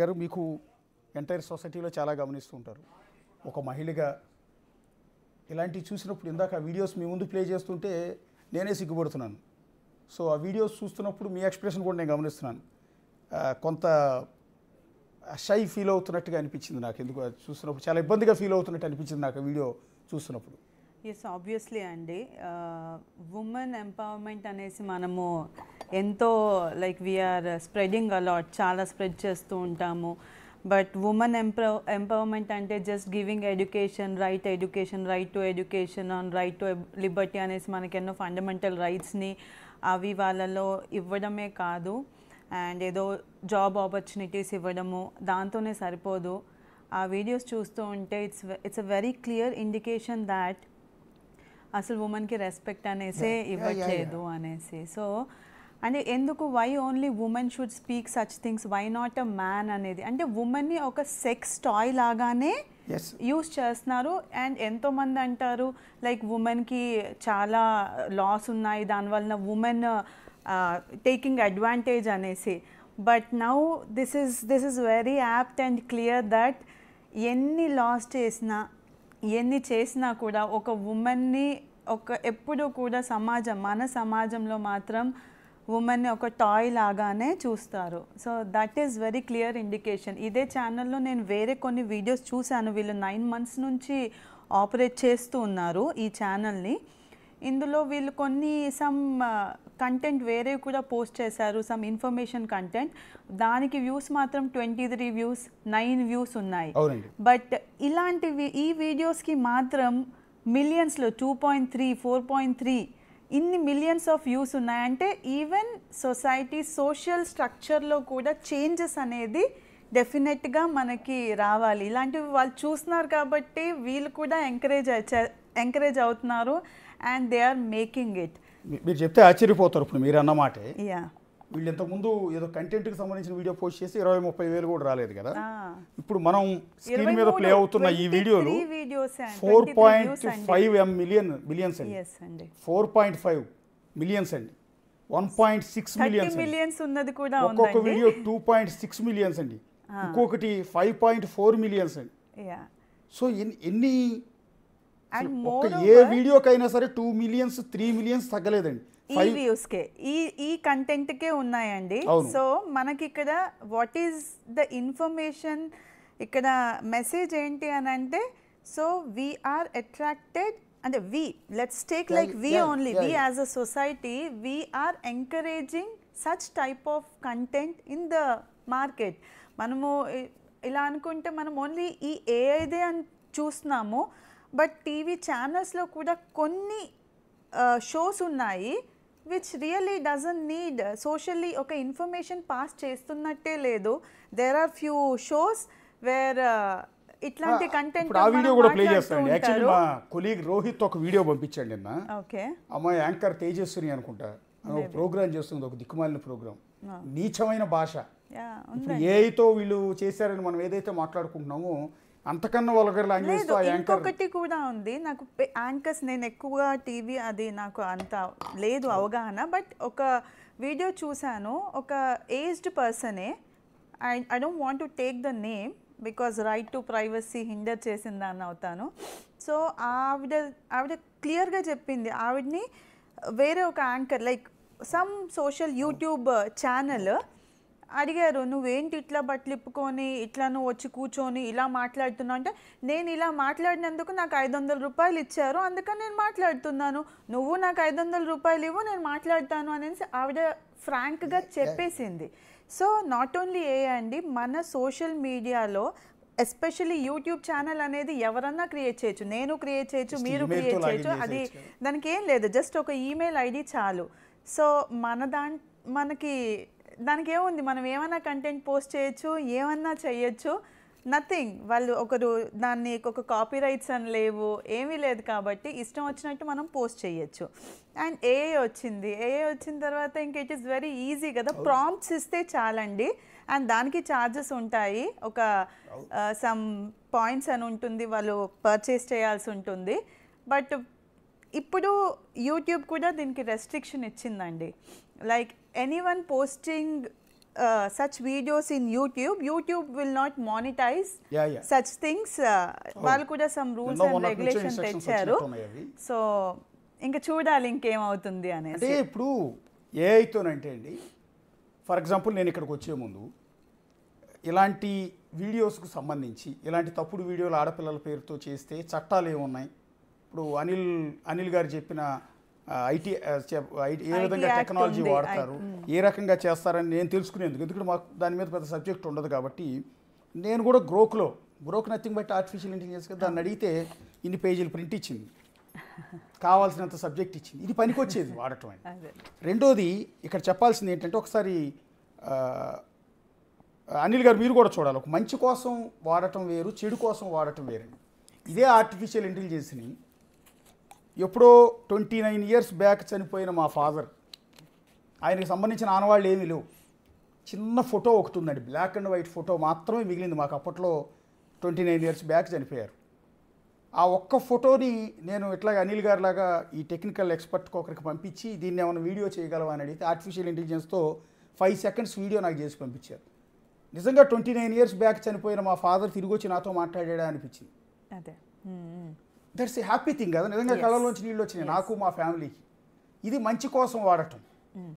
గారు మీకు ఎంటైర్ సొసైటీలో చాలా గమనిస్తూ ఉంటారు. ఒక మహిళగా ఇలాంటివి చూసినప్పుడు ఇందాక వీడియోస్ మీ ముందు ప్లే చేస్తుంటే నేనే సిగ్గుపడుతున్నాను. సో ఆ వీడియోస్ చూస్తున్నప్పుడు మీ ఎక్స్ప్రెషన్ కూడా నేను గమనిస్తున్నాను. కొంత షై ఫీల్ అవుతున్నట్టుగా అనిపించింది నాకు. ఎందుకు చూస్తున్నప్పుడు చాలా ఇబ్బందిగా ఫీల్ అవుతున్నట్టు అనిపించింది నాకు వీడియో చూస్తున్నప్పుడు. ఎస్ ఆబ్వియస్లీ అండి. ఉమెన్ ఎంపవర్మెంట్ అనేసి మనము ఎంతో లైక్ వీఆర్ స్ప్రెడింగ్ అలాట్, చాలా స్ప్రెడ్ చేస్తూ ఉంటాము. బట్ ఉమెన్ ఎంపవర్మెంట్ అంటే just giving education, right to education on right to Liberty అనేసి మనకి ఎన్నో ఫండమెంటల్ రైట్స్ని అవి వాళ్ళలో ఇవ్వడమే కాదు, అండ్ ఏదో జాబ్ ఆపర్చునిటీస్ ఇవ్వడము దాంతోనే సరిపోదు. ఆ వీడియోస్ చూస్తూ ఉంటే it's a very clear indication that అసలు ఉమెన్కి రెస్పెక్ట్ అనేసి ఇవ్వట్లేదు అనేసి. సో అంటే ఎందుకు why only women should speak such things, why not a man అనేది. అంటే ఉమెన్ని ఒక సెక్స్ టాయ్ లాగానే యూస్ చేస్తున్నారు. అండ్ ఎంతోమంది అంటారు లైక్ ఉమెన్కి చాలా లాస్ ఉన్నాయి, దానివల్ల ఉమెన్ టేకింగ్ అడ్వాంటేజ్ అనేసి. But now this is very apt and clear that ఎన్ని లాస్ చేసినా ఎన్ని చేసినా కూడా ఒక ఉమెన్ని ఎప్పుడూ కూడా మన సమాజంలో మాత్రం ఉమెన్ని ఒక టాయ్ లాగానే చూస్తారు. So that is very clear indication. ఇదే ఛానల్లో నేను వేరే కొన్ని వీడియోస్ చూశాను. వీళ్ళు 9 months నుంచి ఆపరేట్ చేస్తూ ఉన్నారు ఈ ఛానల్ని. ఇందులో వీళ్ళు కొన్ని సమ్ కంటెంట్ వేరే కూడా పోస్ట్ చేశారు, సమ్ ఇన్ఫర్మేషన్ కంటెంట్. దానికి వ్యూస్ మాత్రం 23 వ్యూస్, 9 వ్యూస్ ఉన్నాయి. బట్ ఇలాంటివి ఈ వీడియోస్కి మాత్రం మిలియన్స్లో 2.3, 4.3 ఇన్ని మిలియన్స్ ఆఫ్ వ్యూస్ ఉన్నాయంటే ఈవెన్ సొసైటీ సోషల్ స్ట్రక్చర్లో కూడా చేంజెస్ అనేది డెఫినెట్గా మనకి రావాలి. ఇలాంటివి వాళ్ళు చూస్తున్నారు కాబట్టి వీళ్ళు కూడా ఎంకరేజ్ అవుతున్నారు and they are making it. మీరు చెప్తే ఆశ్చర్యపోతారు. ఇప్పుడు మీరు అన్నమాట వీళ్ళు ఇంతకుముందు ఏదో కంటెంట్కి సంబంధించిన వీడియో పోస్ట్ చేసి 20-30 వేలు కూడా రాలేదు కదా. ఇప్పుడు మనం స్క్రీన్ మీద ప్లే అవుతున్న ఈ వీడియోలు 4.5 మిలియన్స్ అండి, 4.5 మిలియన్స్ అండి, 1.6 మిలియన్స్ ఉన్నది కూడా, ఒక్కొక్క వీడియో 2.6 మిలియన్స్ అండి, ఇంకొకటి 5.4 మిలియన్స్ అండి. సో ఎన్ని ఏ వీడియోకైనా సరే 2 మిలియన్స్ 3 మిలియన్స్ తగ్గలేదండి ఈ వ్యూస్కే, ఈ కంటెంట్కే ఉన్నాయండి. సో మనకి ఇక్కడ వాట్ ఈస్ ద ఇన్ఫర్మేషన్, ఇక్కడ మెసేజ్ ఏంటి అని అంటే, సో వీఆర్ అట్రాక్టెడ్ అంటే let's take like only as a society we are encouraging such type of content in the market. మనము ఇలా అనుకుంటే మనం ఓన్లీ ఈ ఏఐదే అని చూస్తున్నాము. బట్ టీవీ ఛానల్స్లో కూడా కొన్ని షోస్ ఉన్నాయి which really doesn't need socially ఒక ఇన్ఫర్మేషన్ పాస్ చేస్తున్నట్టే లేదు. There are few shows where ఇట్లాంటి కంటెంట్ వీడియో కూడా ప్లే చేస్తాను. యాక్చువల్లీ మా కొలీగ్ రోహిత్ ఒక వీడియో పంపించాడు నిన్న. ఓకే, అమ్మాయి యాంకర్ తేజస్విని అనుకుంటా, ఒక ప్రోగ్రామ్ చేస్తుంది, ఒక దిక్కుమాలిన ప్రోగ్రామ్, నీచమైన భాష. ఇప్పుడు ఏఐతో వీళ్ళు చేశారని మనం ఏదైతే మాట్లాడుకుంటున్నామో అంతకన్నా వల్గర్ లాంగ్వేజ్ తో ఇంకొకటి కూడా ఉంది. నాకు యాంకర్స్ నేను ఎక్కువగా టీవీ అది నాకు అంత లేదు అవగాహన. బట్ ఒక వీడియో చూశాను, ఒక ఏజ్డ్ పర్సనే, I don't want to take the name because right to privacy hinder చేసిందని అవుతాను. సో ఆవిడ క్లియర్గా చెప్పింది. ఆవిడని వేరే ఒక anchor like some social YouTube channel అడిగారు, నువ్వేంటి ఇట్లా బట్టలు ఇప్పుకొని ఇట్లా నువ్వు వచ్చి కూర్చొని ఇలా మాట్లాడుతున్నావు అంటే, నేను ఇలా మాట్లాడినందుకు నాకు 500 రూపాయలు ఇచ్చారు, అందుకని నేను మాట్లాడుతున్నాను, నువ్వు నాకు 500 రూపాయలు ఇవ్వు, నేను మాట్లాడతాను అనేసి ఆవిడ ఫ్రాంక్గా చెప్పేసింది. సో నాట్ ఓన్లీ అండి, మన సోషల్ మీడియాలో ఎస్పెషల్లీ యూట్యూబ్ ఛానల్ అనేది ఎవరన్నా క్రియేట్ చేయొచ్చు, నేను క్రియేట్ చేయొచ్చు, మీరు క్రియేట్ చేయొచ్చు. అది దానికి ఏం లేదు, జస్ట్ ఒక ఈమెయిల్ ఐడి చాలు. సో మనకి దానికి ఏముంది, మనం ఏమన్నా కంటెంట్ పోస్ట్ చేయొచ్చు, ఏమన్నా చేయొచ్చు, నథింగ్. వాళ్ళు దాన్ని ఒక కాపీ రైట్స్ అని లేవు, ఏమీ లేదు కాబట్టి ఇష్టం వచ్చినట్టు మనం పోస్ట్ చేయొచ్చు. అండ్ ఏఐ వచ్చిన తర్వాత ఇంక ఇట్ ఈస్ వెరీ ఈజీ కదా, ప్రాంప్ట్స్ ఇస్తే చాలండి. అండ్ దానికి ఛార్జెస్ ఉంటాయి, ఒక సమ్ పాయింట్స్ అని ఉంటుంది, వాళ్ళు పర్చేస్ చేయాల్సి ఉంటుంది. బట్ ఇప్పుడు యూట్యూబ్ కూడా దీనికి రెస్ట్రిక్షన్ ఇచ్చిందండి. Like anyone posting such videos in YouTube, YouTube will not monetize Yeah. such things. వాళ్ళు కూడా some rules ఎన్నో and మొన్నటి నుంచి regulations instructions తెచ్చారు. వచ్చినట్టున్నాయి అవి. సో ఇంకా చూడాలి ఇంకేమవుతుంది అంటే అనేసి. ఇప్పుడు ఏఐతోనంటే అండి, ఫర్ ఎగ్జాంపుల్ నేను ఇక్కడికి వచ్చే ముందు ఇలాంటి వీడియోస్కు సంబంధించి ఇలాంటి తప్పుడు వీడియోలు ఆడపిల్లల పేరుతో చేస్తే చట్టాలు ఏమున్నాయి, ఇప్పుడు అనిల్ గారు చెప్పిన ఐటీ ఏ విధంగా Act టెక్నాలజీ ఉంది. వాడతారు, ఏ రకంగా చేస్తారని నేను తెలుసుకునేందుకు, ఎందుకంటే మాకు దాని మీద పెద్ద సబ్జెక్ట్ ఉండదు కాబట్టి నేను కూడా Grok nothing but artificial intelligence కదా, దాన్ని అడిగితే ఇన్ని పేజీలు ప్రింట్ ఇచ్చింది, కావాల్సినంత సబ్జెక్ట్ ఇచ్చింది, ఇది పనికొచ్చేది వాడటం అండి. అదే. రెండోది ఇక్కడ చెప్పాల్సింది ఏంటంటే, ఒకసారి అనిల్ గారు మీరు కూడా చూడాలి, ఒక మంచి కోసం వాడటం వేరు, చెడు కోసం వాడటం వేరండి. ఇదే ఆర్టిఫిషియల్ ఇంటెలిజెన్స్ని ఎప్పుడో 29 years బ్యాక్ చనిపోయిన మా ఫాదర్, ఆయనకి సంబంధించిన ఆనవాళ్ళు ఏమీ లేవు, చిన్న ఫోటో ఒకటి ఉందండి, బ్లాక్ అండ్ వైట్ ఫోటో మాత్రమే మిగిలింది మాకు. అప్పట్లో 29 years బ్యాక్ చనిపోయారు. ఆ ఒక్క ఫోటోని నేను ఇట్లాగ అనిల్ గారి లాగా ఈ టెక్నికల్ ఎక్స్పర్ట్కి ఒకరికి పంపించి దీన్ని ఏమైనా వీడియో చేయగలవా అని అడిగితే ఆర్టిఫిషియల్ ఇంటెలిజెన్స్తో 5 seconds వీడియో నాకు చేసి పంపించారు. నిజంగా 29 years బ్యాక్ చనిపోయిన మా ఫాదర్ తిరిగి వచ్చి నాతో మాట్లాడా అనిపించింది. అదే. దట్స్ ఏ హ్యాపీ థింగ్ కదా, నిజంగా కళ్ళలోంచి నీళ్ళు వచ్చినాయి నాకు మా ఫ్యామిలీకి. ఇది మంచి కోసం వాడటం.